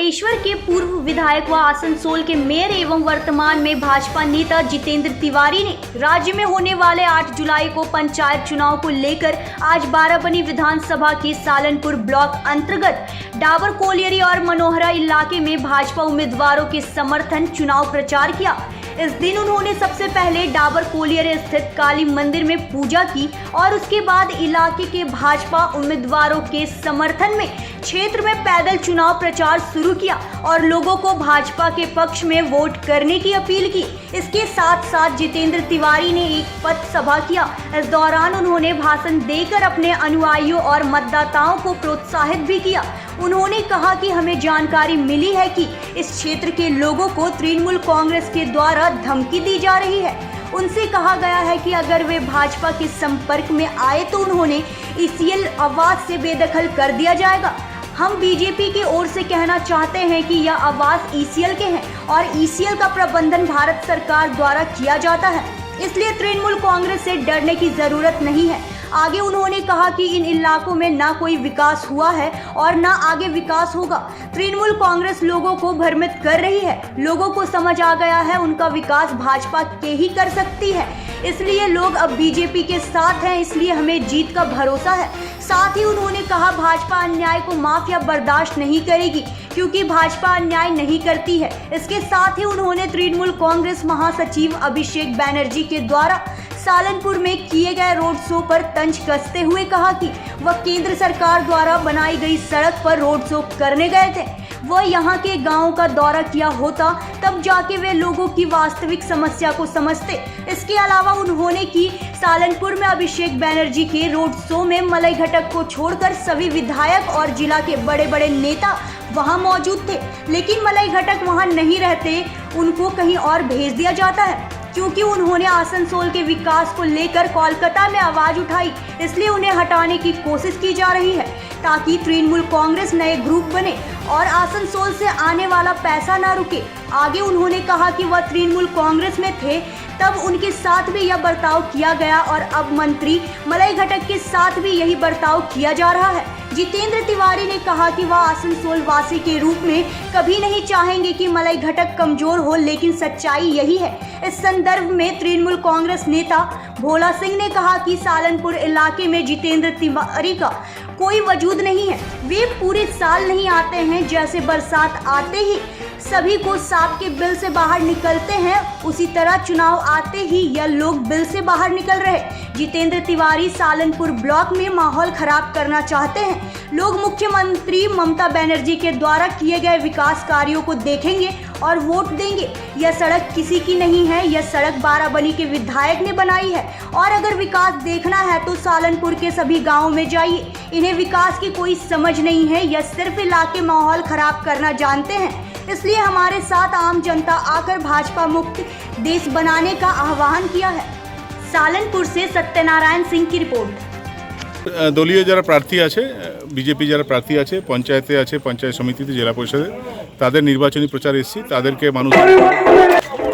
बागेश्वर के पूर्व विधायक व आसनसोल के मेयर एवं वर्तमान में भाजपा नेता जितेंद्र तिवारी ने राज्य में होने वाले 8 जुलाई को पंचायत चुनाव को लेकर आज बाराबनी विधानसभा के सालनपुर ब्लॉक अंतर्गत डाबर कोलियरी और मनोहरा इलाके में भाजपा उम्मीदवारों के समर्थन चुनाव प्रचार किया। इस दिन उन्होंने सबसे पहले डाबर कोलियरी स्थित काली मंदिर में पूजा की और उसके बाद इलाके के भाजपा उम्मीदवारों के समर्थन में क्षेत्र में पैदल चुनाव प्रचार शुरू किया और लोगों को भाजपा के पक्ष में वोट करने की अपील की। इसके साथ साथ जितेंद्र तिवारी ने एक पथ सभा किया। इस दौरान उन्होंने भाषण देकर अपने अनुयायियों और मतदाताओं को प्रोत्साहित भी किया। उन्होंने कहा कि हमें जानकारी मिली है कि इस क्षेत्र के लोगों को तृणमूल कांग्रेस के द्वारा धमकी दी जा रही है। उनसे कहा गया है कि अगर वे भाजपा के संपर्क में आए तो उन्होंने ईसीएल आवास से बेदखल कर दिया जाएगा। हम बीजेपी की ओर से कहना चाहते हैं कि यह आवास ईसीएल के हैं और ईसीएल का प्रबंधन भारत सरकार द्वारा किया जाता है, इसलिए तृणमूल कांग्रेस से डरने की जरूरत नहीं है। आगे उन्होंने कहा कि इन इलाकों में ना कोई विकास हुआ है और ना आगे विकास होगा। तृणमूल कांग्रेस लोगों को भ्रमित कर रही है। लोगों को समझ आ गया है उनका विकास भाजपा के ही कर सकती है, इसलिए लोग अब बीजेपी के साथ हैं, इसलिए हमें जीत का भरोसा है। साथ ही उन्होंने कहा भाजपा अन्याय को माफ या बर्दाश्त नहीं करेगी क्योंकि भाजपा अन्याय नहीं करती है। इसके साथ ही उन्होंने तृणमूल कांग्रेस महासचिव अभिषेक बैनर्जी के द्वारा सालनपुर में किए गए रोड शो पर तंज कसते हुए कहा कि वह केंद्र सरकार द्वारा बनाई गई सड़क पर रोड शो करने गए थे। वह यहाँ के गांवों का दौरा किया होता तब जाके वे लोगों की वास्तविक समस्या को समझते। इसके अलावा उन्होंने की सालनपुर में अभिषेक बैनर्जी के रोड शो में मलई घटक को छोड़कर सभी विधायक और जिला के बड़े बड़े नेता वहां मौजूद थे, लेकिन मलई घटक वहां नहीं रहते, उनको कहीं और भेज दिया जाता है क्योंकि उन्होंने आसनसोल के विकास को लेकर कोलकाता में आवाज उठाई, इसलिए उन्हें हटाने की कोशिश की जा रही है ताकि तृणमूल कांग्रेस नए ग्रुप बने और आसनसोल से आने वाला पैसा ना रुके। आगे उन्होंने कहा कि वह तृणमूल कांग्रेस में थे तब उनके साथ भी यह बर्ताव किया गया और अब मंत्री मलई घटक के साथ भी यही बर्ताव किया जा रहा है। जितेंद्र तिवारी ने कहा कि वह आसनसोल वासी के रूप में कभी नहीं चाहेंगे कि मलई घटक कमजोर हो, लेकिन सच्चाई यही है। इस संदर्भ में तृणमूल कांग्रेस नेता भोला सिंह ने कहा कि सालनपुर इलाके में जितेंद्र तिवारी का कोई वजूद नहीं है। वे पूरे साल नहीं आते हैं, जैसे बरसात आते ही सभी को सांप के बिल से बाहर निकलते हैं, उसी तरह चुनाव आते ही यह लोग बिल से बाहर निकल रहे। जितेंद्र तिवारी सालनपुर ब्लॉक में माहौल खराब करना चाहते हैं। लोग मुख्यमंत्री ममता बनर्जी के द्वारा किए गए विकास कार्यों को देखेंगे और वोट देंगे। यह सड़क किसी की नहीं है, यह सड़क बाराबनी के विधायक ने बनाई है और अगर विकास देखना है तो सालनपुर के सभी गाँवों में जाइए। इन्हें विकास की कोई समझ नहीं है, यह सिर्फ इलाके माहौल खराब करना जानते हैं, इसलिए हमारे साथ आम जनता आकर भाजपा मुक्त देश बनाने का आह्वान किया है। सालनपुर से सत्यनारायण सिंह की रिपोर्ट। দলীয় যারা প্রার্থী আছে, বিজেপি যারা প্রার্থী আছে, পঞ্চায়েতে আছে, পঞ্চায়েত সমিতিতে, জেলা পরিষদে, তাদের নির্বাচনী প্রচার এসেছি।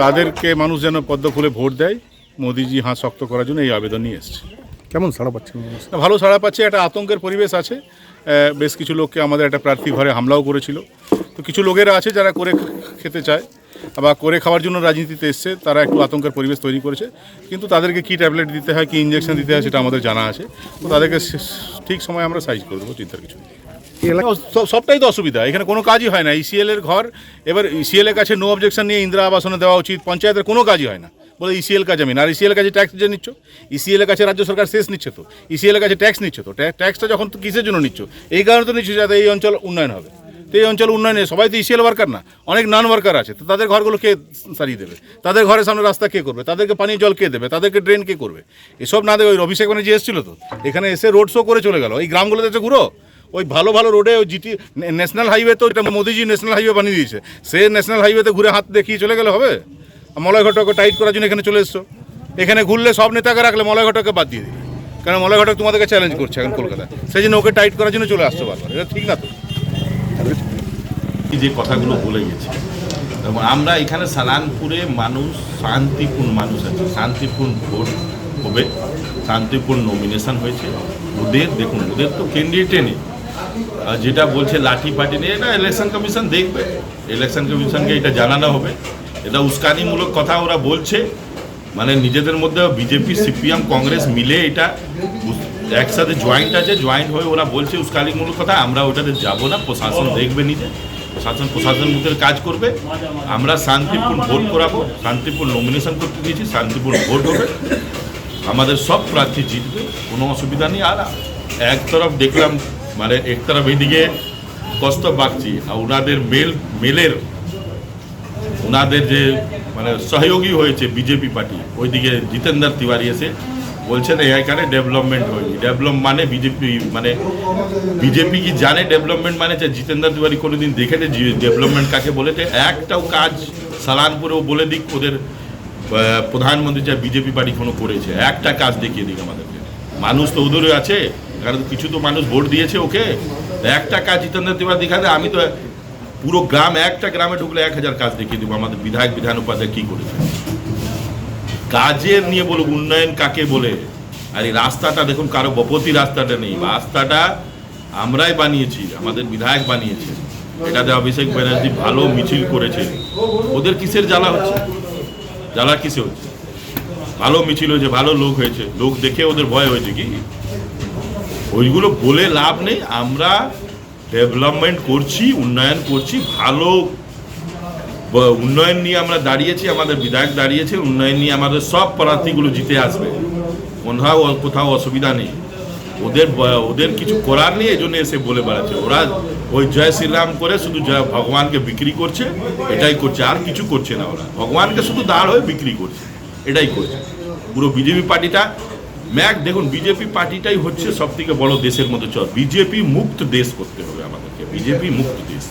তাদেরকে মানুষ যেন পদ্ম ফুলে ভোট দেয়, মোদিজি হাত শক্ত করার জন্য এই আবেদন নিয়ে এসেছে। কেমন সাড়া পাচ্ছেন? ভালো সাড়া পাচ্ছে। একটা আতঙ্কের পরিবেশ আছে। বেশ কিছু লোককে আমাদের একটা প্রার্থী ঘরে হামলাও করেছিল। তো কিছু লোকেরা আছে যারা করে খেতে চায় বা করে খাওয়ার জন্য রাজনীতিতে এসছে, তারা একটু আতঙ্কের পরিবেশ তৈরি করেছে। কিন্তু তাদেরকে কী ট্যাবলেট দিতে হয়, কী ইঞ্জেকশন দিতে হয় সেটা আমাদের জানা আছে। তো তাদেরকে ঠিক সময় আমরা সাইজ করে দেবো, চিন্তার কিছু নেই। সবটাই তো অসুবিধা, এখানে কোনো কাজই হয় না। ইসিএলের ঘর, এবার ইসিএলের কাছে নো অবজেকশন নিয়ে ইন্দিরা আবাসনে দেওয়া উচিত। পঞ্চায়েতের কোনো কাজই হয় না, বলে ইসিএল কাজ জমিন, আর ইসিএলের কাছে ট্যাক্স যে নিচ্ছ, ইসিএলের কাছে রাজ্য সরকার শেষ নিচ্ছে, তো ইসিএলের কাছে ট্যাক্স নিচ্ছে, তো ট্যাক্সটা যখন কিসের জন্য নিচ্ছ? এই কারণে তো নিচ্ছ যাতে এই অঞ্চল উন্নয়ন হবে। তো এই অঞ্চল উন্নয়নে সবাই তো ইসিএল ওয়ার্কার না, অনেক নন ওয়ার্কার আছে। তো তাদের ঘরগুলো কে সারিয়ে দেবে? তাদের ঘরের সামনে রাস্তা কে করবে? তাদেরকে পানীয় জল কে দেবে? তাদেরকে ড্রেন কে করবে? এসব না দেবে। ওই অভিষেক ব্যানার্জি এসেছিল, তো এখানে এসে রোড শো করে চলে গেল। এই গ্রামগুলোতে এসে ঘুরো, ওই ভালো ভালো রোডে, ওই জিটি ন্যাশনাল হাইওয়ে, তো এটা মোদিজি ন্যাশনাল হাইওয়ে বানিয়ে দিয়েছে। সে ন্যাশনাল হাইওয়েতে ঘুরে হাত দেখিয়ে চলে গেলে হবে? মলয় ঘটককে টাইট করার জন্য এখানে চলে এসছো। এখানে ঘুরলে সব নেতাকে রাখলে মলয় ঘটককে বাদ দিয়ে দিবে, কারণ মলয় ঘটক তোমাদেরকে চ্যালেঞ্জ করছে এখন কলকাতায়। সেই জন্য ওকে টাইট করার জন্য চলে আসছো বারবার। এটা ঠিক না। তো যে কথাগুলো বলে গেছে, আমরা এখানে সালানপুরে মানুষ শান্তিপূর্ণ মানুষ আছে, শান্তিপূর্ণ ভোট হবে, শান্তিপূর্ণ নমিনেশন হয়েছে। ওদের দেখুন, ওদের তো ক্যান্ডিডেটে নেই, আর যেটা বলছে লাঠি পাটি নিয়ে, এটা ইলেকশন কমিশন দেখবে, ইলেকশন কমিশনকে এটা জানানো হবে। এটা উস্কানিমূলক কথা ওরা বলছে, মানে নিজেদের মধ্যে বিজেপি সিপিএম কংগ্রেস মিলে এটা একসাথে জয়েন্ট আছে, জয়েন্ট হয়ে ওরা বলছে উস্কানিমূলক কথা। আমরা ওটাতে যাব না, প্রশাসন দেখবে নিজে, প্রশাসন মুখের কাজ করবে। আমরা শান্তিপূর্ণ ভোট করাবো, শান্তিপূর্ণ নমিনেশন করতে দিয়েছি, শান্তিপূর্ণ ভোট হবে, আমাদের সব প্রার্থী জিতবে, কোনো অসুবিধা নেই। আর এক তরফ দেখলাম মানে এক তরফ এদিকে কৌস্তব বাগচি আর ওনাদের মেলের ওনাদের যে মানে সহযোগী হয়েছে বিজেপি পার্টি, ওইদিকে জিতেন্দ্র তিওয়ারি এসে বলছেন এখানে ডেভেলপমেন্ট হয়নি। মানে বিজেপি কি জানে ডেভেলপমেন্ট মানে? জিতেন্দ্র তিওয়ারি কোনোদিন দেখেছে ডেভেলপমেন্ট কাকে বলেছে? একটাও কাজ সালানপুরেও বলে দিক ওদের প্রধানমন্ত্রী যা বিজেপি পার্টি কোনো করেছে, একটা কাজ দেখিয়ে দিক আমাদেরকে। মানুষ তো ওদেরও আছে, কারণ কিছু তো মানুষ ভোট দিয়েছে ওকে, একটা কাজ জিতেন্দ্র তিওয়ারি দেখাতে আমি তো পুরো গ্রাম, একটা গ্রামে ঢুকলে 1000 কাজ দেখিয়ে দেবো আমাদের বিধান উপাধ্যায় কী করেছে। কাজের নিয়ে বলুক উন্নয়ন কাকে বলে। আর এই রাস্তাটা দেখুন, কারো বপতি রাস্তাটা নেই, রাস্তাটা আমরাই বানিয়েছি, আমাদের বিধায়ক বানিয়েছে। এটাতে অভিষেক ব্যানার্জি ভালো মিছিল করেছে। ওদের কিসের জ্বালা হচ্ছে? জ্বালা কিসে হচ্ছে? ভালো মিছিল হয়েছে, ভালো লোক হয়েছে, লোক দেখে ওদের ভয় হয়েছে কি? ওইগুলো বলে লাভ নেই। আমরা ডেভেলপমেন্ট করছি, উন্নয়ন করছি, ভালো উন্নয়ন নিয়ে আমরা দাঁড়িয়েছি, আমাদের বিধায়ক দাঁড়িয়েছে, উন্নয়ন নিয়ে আমাদের সব প্রার্থীগুলো জিতে আসবে, কোথাও অসুবিধা নেই। ওদের কিছু করার নেই, এই জন্য এসে বলে বেড়াচ্ছে। ওরা ওই জয় শ্রীরাম করে শুধু জয় ভগবানকে বিক্রি করছে, এটাই করছে, আর কিছু করছে না। ওরা ভগবানকে শুধু দাঁড় হয়ে বিক্রি করছে, এটাই করছে পুরো বিজেপি পার্টিটা। দেখুন, বিজেপি পার্টিটাই হচ্ছে সব থেকে বড় দেশের মধ্যে। বিজেপি মুক্ত দেশ করতে হবে আমাদেরকে, বিজেপি মুক্ত দেশ।